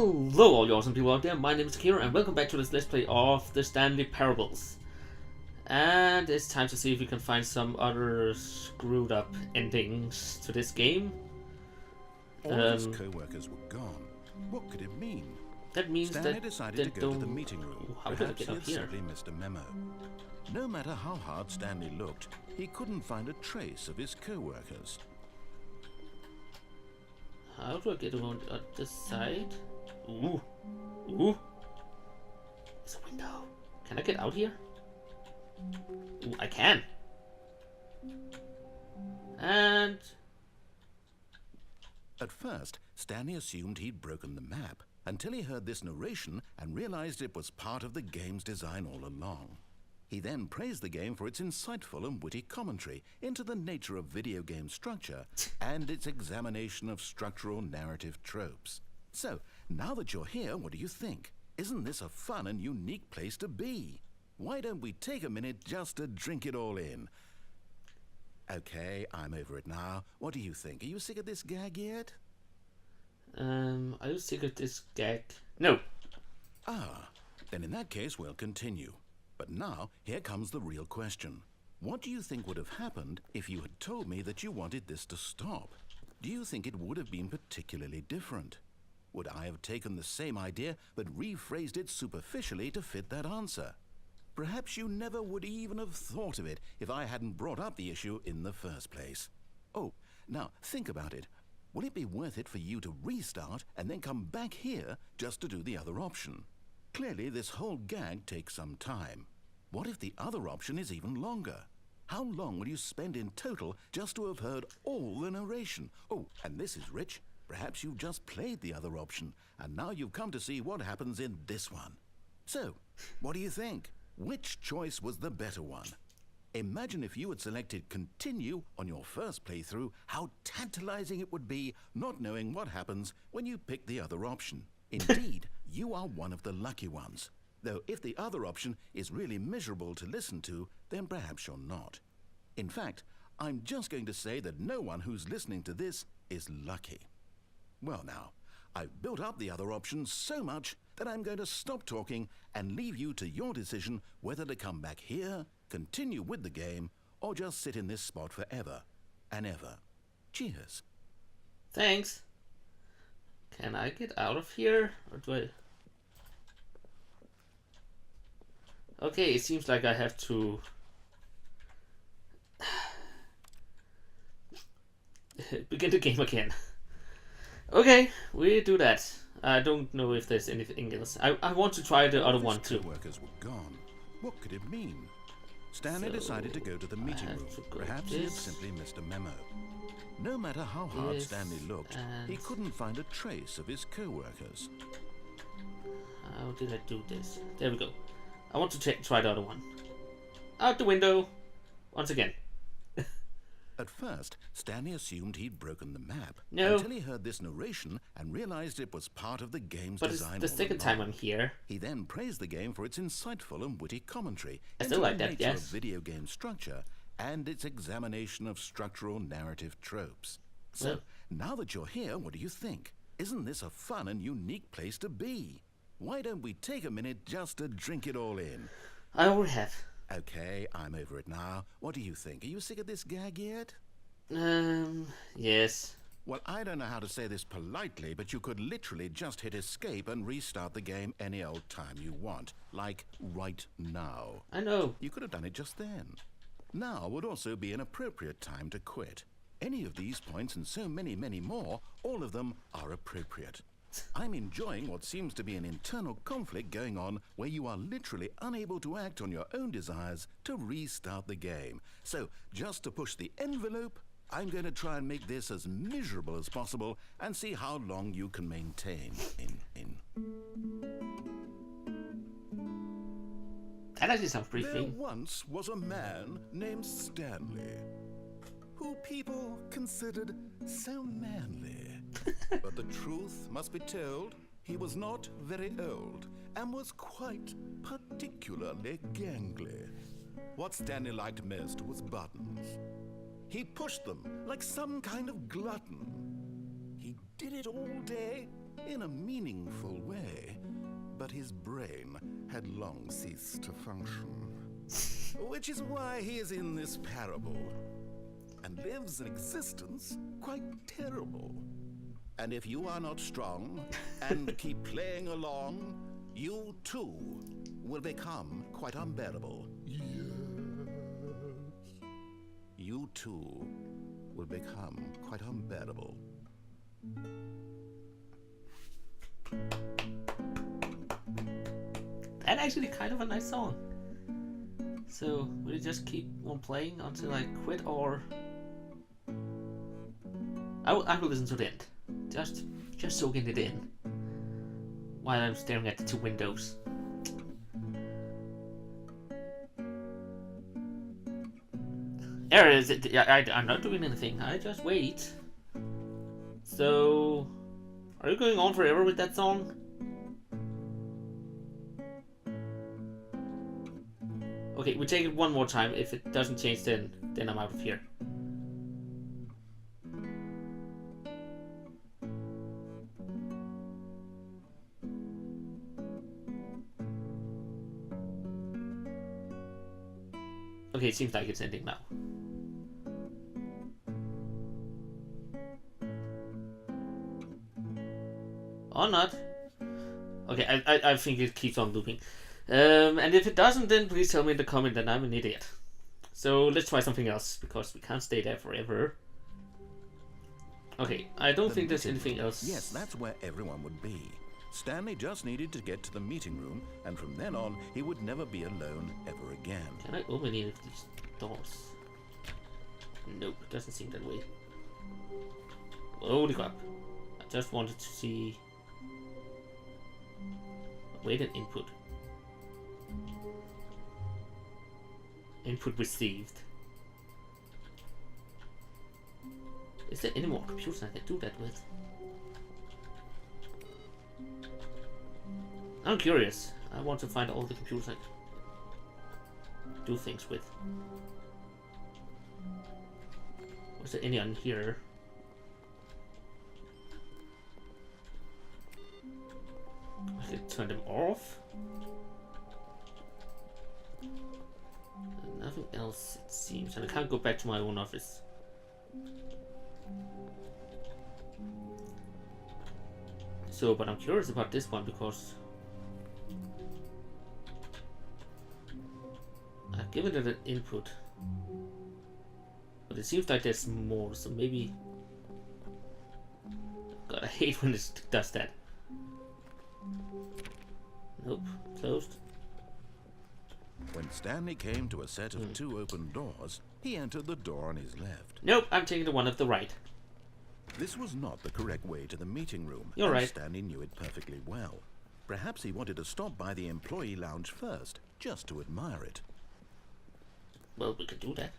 Hello all you awesome people out there, my name is Takeru and welcome back to this Let's Play of the Stanley Parables. And it's time to see if we can find some other screwed up endings to this game. All his co-workers were gone. What could it mean? That means Stanley that decided to go to the meeting room. How did I Perhaps get he up had here? simply missed a memo. No matter how hard Stanley looked, he couldn't find a trace of his co-workers. How do I get around this side? Ooh. Ooh. There's a window. Can I get out here? Ooh, I can. And... At first, Stanley assumed he'd broken the map, until he heard this narration and realized it was part of the game's design all along. He then praised the game for its insightful and witty commentary into the nature of video game structure and its examination of structural narrative tropes. So, now that you're here, what do you think? Isn't this a fun and unique place to be? Why don't we take a minute just to drink it all in? Okay, I'm over it now. What do you think? Are you sick of this gag yet? Are you sick of this gag? No. Ah, then in that case we'll continue. But now, here comes the real question. What do you think would have happened if you had told me that you wanted this to stop? Do you think it would have been particularly different? Would I have taken the same idea but rephrased it superficially to fit that answer? Perhaps you never would even have thought of it if I hadn't brought up the issue in the first place. Oh, now think about it. Will it be worth it for you to restart and then come back here just to do the other option? Clearly, this whole gag takes some time. What if the other option is even longer? How long will you spend in total just to have heard all the narration? Oh, and this is rich. Perhaps you've just played the other option, and now you've come to see what happens in this one. So, what do you think? Which choice was the better one? Imagine if you had selected continue on your first playthrough, how tantalizing it would be not knowing what happens when you pick the other option. Indeed, you are one of the lucky ones. Though if the other option is really miserable to listen to, then perhaps you're not. In fact, I'm just going to say that no one who's listening to this is lucky. Well now, I've built up the other option so much that I'm going to stop talking and leave you to your decision whether to come back here, continue with the game, or just sit in this spot forever and ever. Cheers. Thanks. Can I get out of here? Or do I... Okay, it seems like I have to... begin the game again. Okay, we do that. I don't know if there's anything else. I want to try the other one too. Workers were gone. What could it mean? Stanley decided to go to the meeting room. Perhaps he had simply missed a memo. No matter how hard Stanley looked, he couldn't find a trace of his co-workers. How did I do this? There we go. I want to try the other one. Out the window. Once again. At first, Stanley assumed he'd broken the map No. until he heard this narration and realized it was part of the game's design. But it's the second time I'm here. He then praised the game for its insightful and witty commentary I still like that, nature yes. of video game structure and its examination of structural narrative tropes. So, now that you're here, what do you think? Isn't this a fun and unique place to be? Why don't we take a minute just to drink it all in? I already have. Okay, I'm over it now. What do you think? Are you sick of this gag yet? Yes. Well, I don't know how to say this politely, but you could literally just hit escape and restart the game any old time you want. Like, right now. I know. You could have done it just then. Now would also be an appropriate time to quit. Any of these points and so many, many more, all of them are appropriate. I'm enjoying what seems to be an internal conflict going on where you are literally unable to act on your own desires to restart the game. So, just to push the envelope, I'm going to try and make this as miserable as possible and see how long you can maintain That actually sounds pretty There fun. once was a man named Stanley, who people considered so manly. But the truth must be told, he was not very old and was quite particularly gangly. What Stanley liked most was buttons. He pushed them like some kind of glutton. He did it all day in a meaningful way, but his brain had long ceased to function. Which is why he is in this parable, and lives an existence quite terrible. And if you are not strong and keep playing along, you too will become quite unbearable. Yes. You too will become quite unbearable. That's actually kind of a nice song. So, will you just keep on playing until I quit, or... I will listen to the end. Just soaking it in. While I'm staring at the two windows. There it is. I'm not doing anything. I just wait. So... Are you going on forever with that song? Okay, we take it one more time. If it doesn't change, then I'm out of here. Okay, it seems like it's ending now. Or not. Okay, I think it keeps on looping. And if it doesn't, then please tell me in the comment that I'm an idiot. So let's try something else, because we can't stay there forever. Okay, I don't think there's anything else. Yes, that's where everyone would be. Stanley just needed to get to the meeting room, and from then on, he would never be alone ever again. Can I open any of these doors? Nope, it doesn't seem that way. Holy crap. I just wanted to see... Awaited input. Input received. Is there any more computers I can do that with? I'm curious. I want to find all the computers I can do things with. Was there any on here? I can turn them off. And nothing else, it seems. And I can't go back to my own office. So, but I'm curious about this one because I've given it an input. But it seems like there's more, so maybe... God, I hate when it does that. Nope, closed. When Stanley came to a set of two open doors, he entered the door on his left. Nope, I'm taking the one at the right. This was not the correct way to the meeting room. You're right. Stanley knew it perfectly well. Perhaps he wanted to stop by the employee lounge first, just to admire it. Well, we could do that.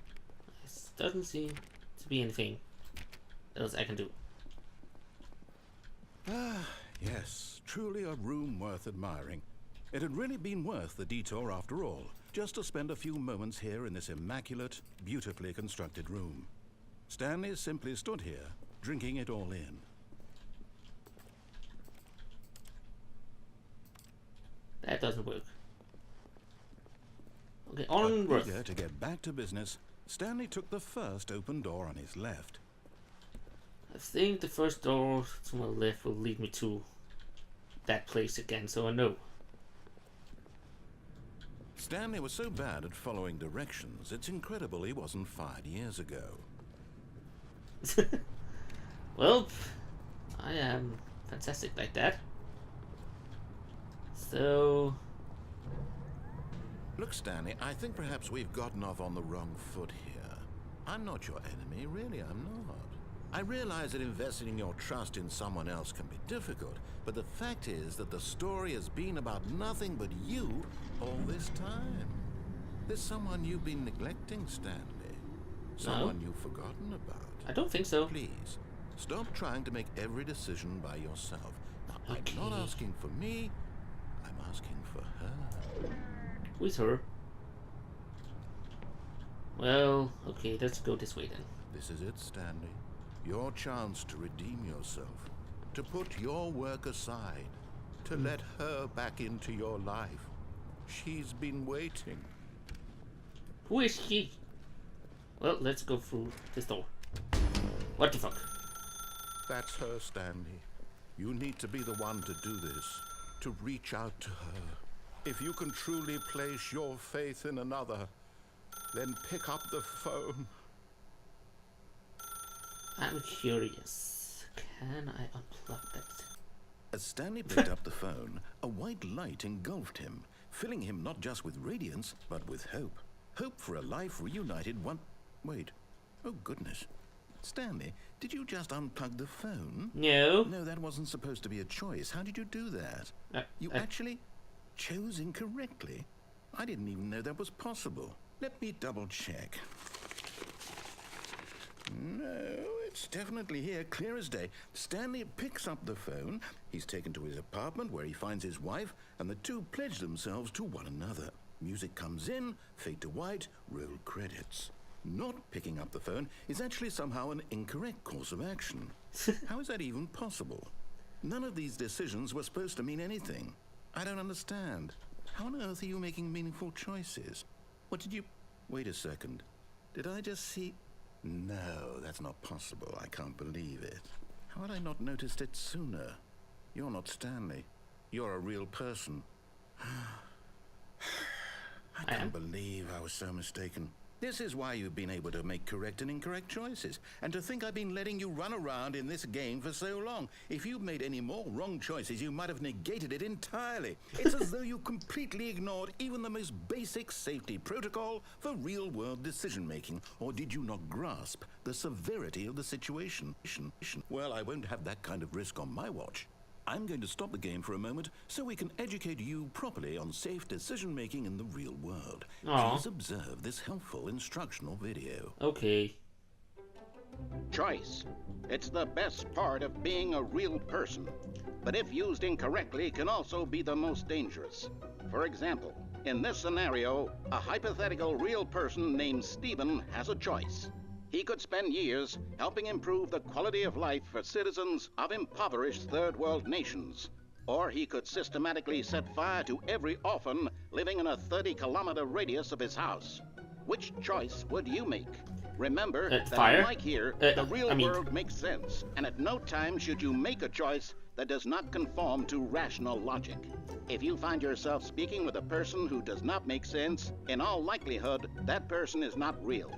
There doesn't seem to be anything else I can do. Ah, yes, truly a room worth admiring. It had really been worth the detour after all, just to spend a few moments here in this immaculate, beautifully constructed room. Stanley simply stood here, drinking it all in. That doesn't work. Okay, onward. Eager to get back to business, Stanley took the first open door on his left. I think the first door to my left will lead me to that place again, so I know. Stanley was so bad at following directions, it's incredible he wasn't fired years ago. Well, I am fantastic like that. So... Look, Stanley, I think perhaps we've gotten off on the wrong foot here. I'm not your enemy, really, I'm not. I realize that investing your trust in someone else can be difficult, but the fact is that the story has been about nothing but you all this time. There's someone you've been neglecting, Stanley. Someone you've forgotten about. I don't think so. Please, stop trying to make every decision by yourself. Now, Okay. I'm not asking for me, I'm asking for her. With her. Well, okay, let's go this way then. This is it, Stanley. Your chance to redeem yourself. to put your work aside, to let her back into your life. She's been waiting. Who is she? Well, let's go through this door. What the fuck? That's her, Stanley. You need to be the one to do this, to reach out to her. If you can truly place your faith in another, then pick up the phone. I'm curious. Can I unplug that? As Stanley picked up the phone, a white light engulfed him, filling him not just with radiance, but with hope. Hope for a life reunited one... Wait. Oh, goodness. Stanley, did you just unplug the phone? No. No, that wasn't supposed to be a choice. How did you do that? You actually chose incorrectly? I didn't even know that was possible. Let me double check. No, it's definitely here, clear as day. Stanley picks up the phone. He's taken to his apartment where he finds his wife, and the two pledge themselves to one another. Music comes in, fade to white, roll credits. Not picking up the phone is actually somehow an incorrect course of action. How is that even possible? None of these decisions were supposed to mean anything. I don't understand. How on earth are you making meaningful choices? What did you... Wait a second. Did I just see... No, that's not possible. I can't believe it. How had I not noticed it sooner? You're not Stanley. You're a real person. I can't believe I was so mistaken. This is why you've been able to make correct and incorrect choices. And to think I've been letting you run around in this game for so long. If you'd made any more wrong choices, you might have negated it entirely. It's as though you completely ignored even the most basic safety protocol for real-world decision-making. Or did you not grasp the severity of the situation? Well, I won't have that kind of risk on my watch. I'm going to stop the game for a moment so we can educate you properly on safe decision-making in the real world. Please observe this helpful instructional video. Okay. Choice. It's the best part of being a real person, but if used incorrectly can also be the most dangerous. For example, in this scenario, a hypothetical real person named Stephen has a choice. He could spend years helping improve the quality of life for citizens of impoverished third world nations. Or he could systematically set fire to every orphan living in a 30-kilometer radius of his house. Which choice would you make? Remember that fire? unlike here, the real world makes sense, and at no time should you make a choice that does not conform to rational logic. If you find yourself speaking with a person who does not make sense, in all likelihood, that person is not real.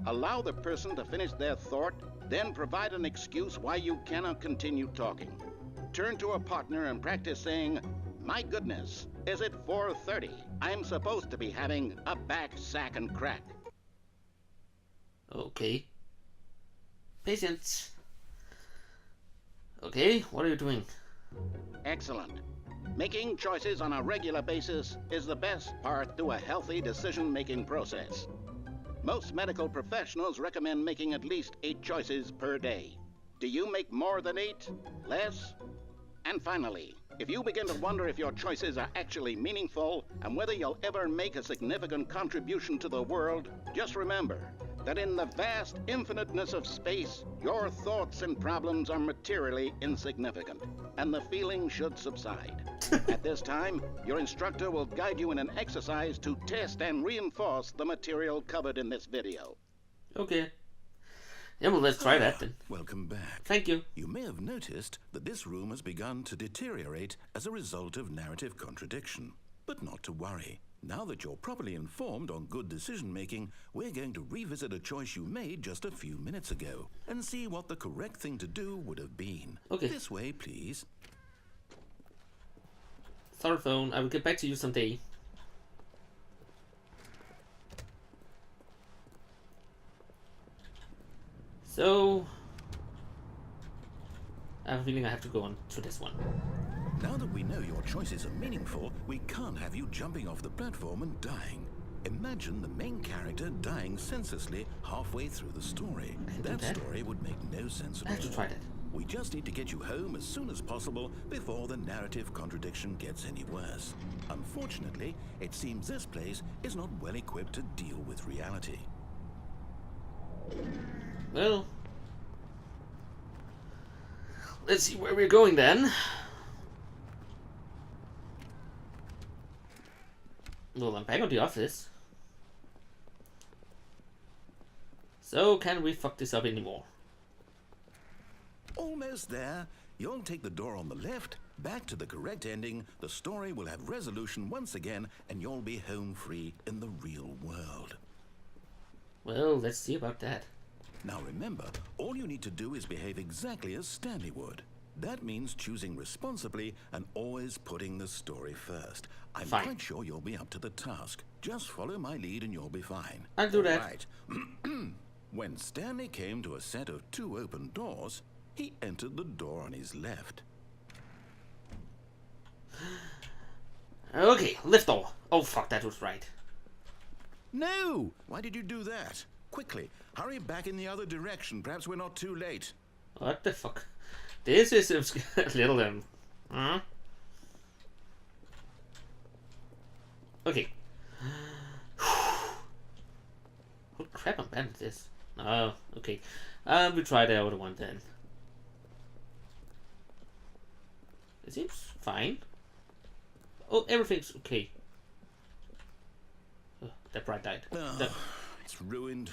Allow the person to finish their thought, then provide an excuse why you cannot continue talking. Turn to a partner and practice saying, "My goodness, is it 4:30? I'm supposed to be having a back, sack, and crack." Okay. Patience. Okay, what are you doing? Excellent. Making choices on a regular basis is the best part to a healthy decision-making process. Most medical professionals recommend making at least 8 choices per day. Do you make more than 8? Less? And finally, if you begin to wonder if your choices are actually meaningful and whether you'll ever make a significant contribution to the world, just remember that in the vast infiniteness of space, your thoughts and problems are materially insignificant, and the feeling should subside. At this time, your instructor will guide you in an exercise to test and reinforce the material covered in this video. Okay. Yeah, well, let's try that then. Welcome back. Thank you. You may have noticed that this room has begun to deteriorate as a result of narrative contradiction. But not to worry. Now that you're properly informed on good decision-making, we're going to revisit a choice you made just a few minutes ago and see what the correct thing to do would have been. Okay. This way, please. Sorry, phone. I will get back to you someday. So, I have a feeling I have to go on to this one. Now that we know your choices are meaningful, we can't have you jumping off the platform and dying. Imagine the main character dying senselessly halfway through the story. That story would make no sense at all. I have to try that. We just need to get you home as soon as possible before the narrative contradiction gets any worse. Unfortunately, it seems this place is not well equipped to deal with reality. Well, let's see where we're going then. Well, I'm back at the office. So, can we fuck this up anymore? Almost there. You'll take the door on the left, back to the correct ending, the story will have resolution once again, and you'll be home free in the real world. Well, let's see about that. Now remember, all you need to do is behave exactly as Stanley would. That means choosing responsibly and always putting the story first. I'm Fine. quite sure you'll be up to the task. Just follow my lead and you'll be fine. I'll do that. Right. When Stanley came to a set of 2 open doors, he entered the door on his left. Okay, lift door. Oh fuck, that was right. No! Why did you do that? Quickly, hurry back in the other direction. Perhaps we're not too late. What the fuck? This is a little huh? Okay. Oh crap, I'm bad at this. Oh, okay. We try the other one then. It seems fine. Oh, everything's okay. Oh, that bright died. That- It's ruined.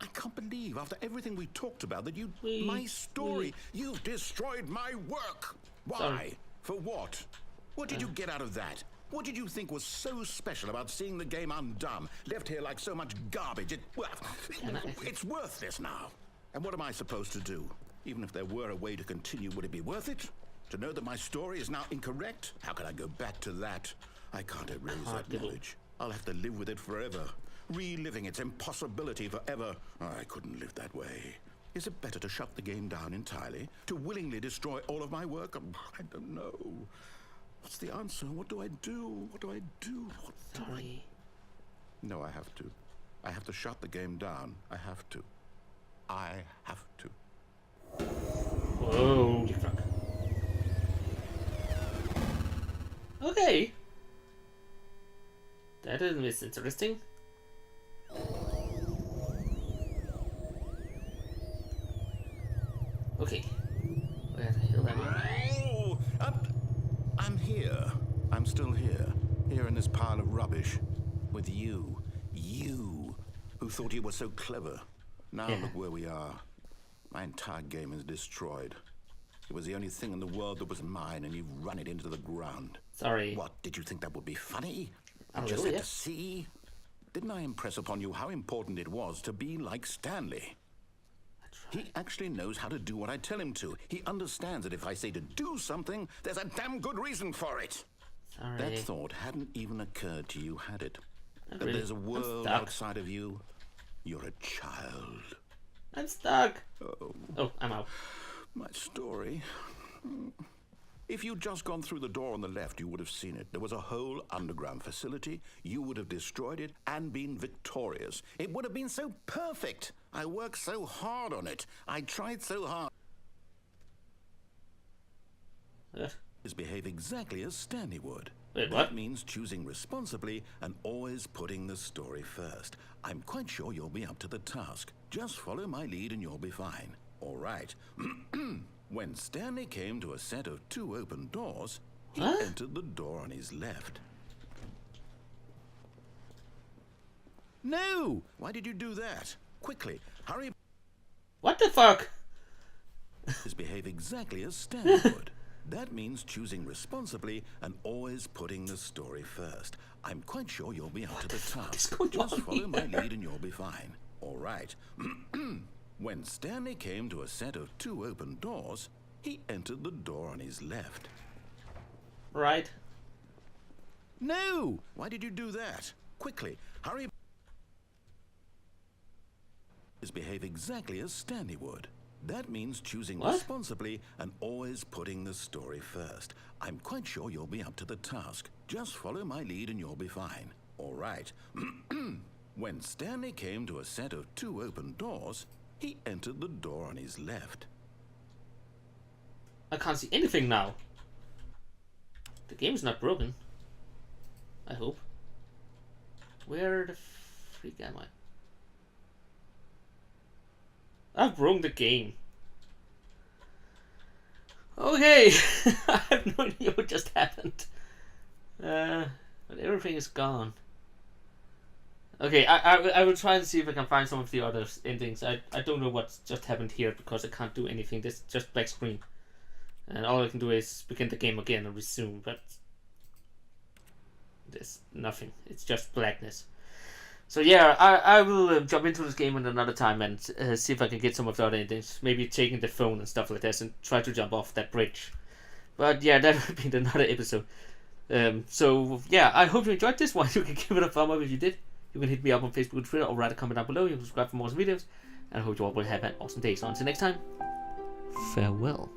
I can't believe, after everything we talked about, that We- my story, you've destroyed my work. Why? Sorry. For what? What did you get out of that? What did you think was so special about seeing the game undone, left here like so much garbage? It's worthless now. And what am I supposed to do? Even if there were a way to continue, would it be worth it? To know that my story is now incorrect? How can I go back to that? I can't erase that Diddle. knowledge. I'll have to live with it forever. Reliving its impossibility forever. I couldn't live that way. Is it better to shut the game down entirely? To willingly destroy all of my work? I don't know. What's the answer? What do I do? What do I do? What do I... Sorry. No, I have to. I have to shut the game down. I have to. I have to. Holy fuck. Okay. That is interesting. Okay. Where the hell am I? Oh, I'm here. I'm still here. Here in this pile of rubbish. With you. You. Who thought you were so clever. Now Yeah. look where we are. My entire game is destroyed. It was the only thing in the world that was mine, and you've run it into the ground. Sorry. What, did you think that would be funny? A Just little, had yeah. to see? Didn't I impress upon you how important it was to be like Stanley? He actually knows how to do what I tell him to. He understands that if I say to do something, there's a damn good reason for it. Sorry. That thought hadn't even occurred to you, had it? Not That really. there's a I'm world stuck. outside of you? You're a child. I'm stuck. Oh, Oh, I'm out. my story. If you'd just gone through the door on the left, you would have seen it. There was a whole underground facility. You would have destroyed it and been victorious. It would have been so perfect. I worked so hard on it. I tried so hard. Is behave exactly as Stanley would. Wait, that what? means choosing responsibly and always putting the story first. I'm quite sure you'll be up to the task. Just follow my lead and you'll be fine. All right. When Stanley came to a set of 2 open doors, he Huh? entered the door on his left. No! Why did you do that? Quickly, hurry. What the fuck? Is behave exactly as Stanley would. That means choosing responsibly and always putting the story first. I'm quite sure you'll be up to the task. is going Just on follow my here? lead and you'll be fine. All right. When Stanley came to a set of 2 open doors, he entered the door on his left. Right. No! Why did you do that? Quickly, hurry. Is behave exactly as Stanley would. That means choosing What? responsibly and always putting the story first. I'm quite sure you'll be up to the task. Just follow my lead and you'll be fine. All right. When Stanley came to a set of 2 open doors, he entered the door on his left. I can't see anything now. The game's not broken. I hope. Where the freak am I? I've broken the game. Okay, I have no idea what just happened. But everything is gone. Okay, I will try and see if I can find some of the other endings. I don't know what just happened here because I can't do anything. This just black screen. And all I can do is begin the game again and resume, but there's nothing. It's just blackness. So yeah, I will jump into this game at another time and see if I can get some of the other endings. Maybe taking the phone and stuff like this and try to jump off that bridge. But yeah, that will be another episode. So yeah, I hope you enjoyed this one. You can give it a thumb up if you did. You can hit me up on Facebook and Twitter or write a comment down below. You can subscribe for more videos. And I hope you all will have an awesome day. So until next time, farewell.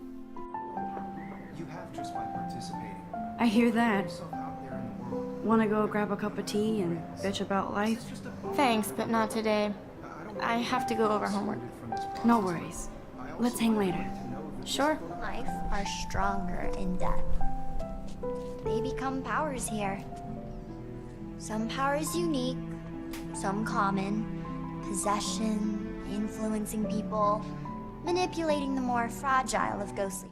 You have just by participating. I hear that. Yourself out there in the world. Wanna go grab a cup of tea and bitch about life? It's just a phone. Thanks, but not today. I don't I have to go over homework. from this process. No worries. I also Let's hang later. wanted to know that Sure. Life are stronger in death. They become powers here. Some powers unique, some common. Possession, influencing people, manipulating the more fragile of ghostly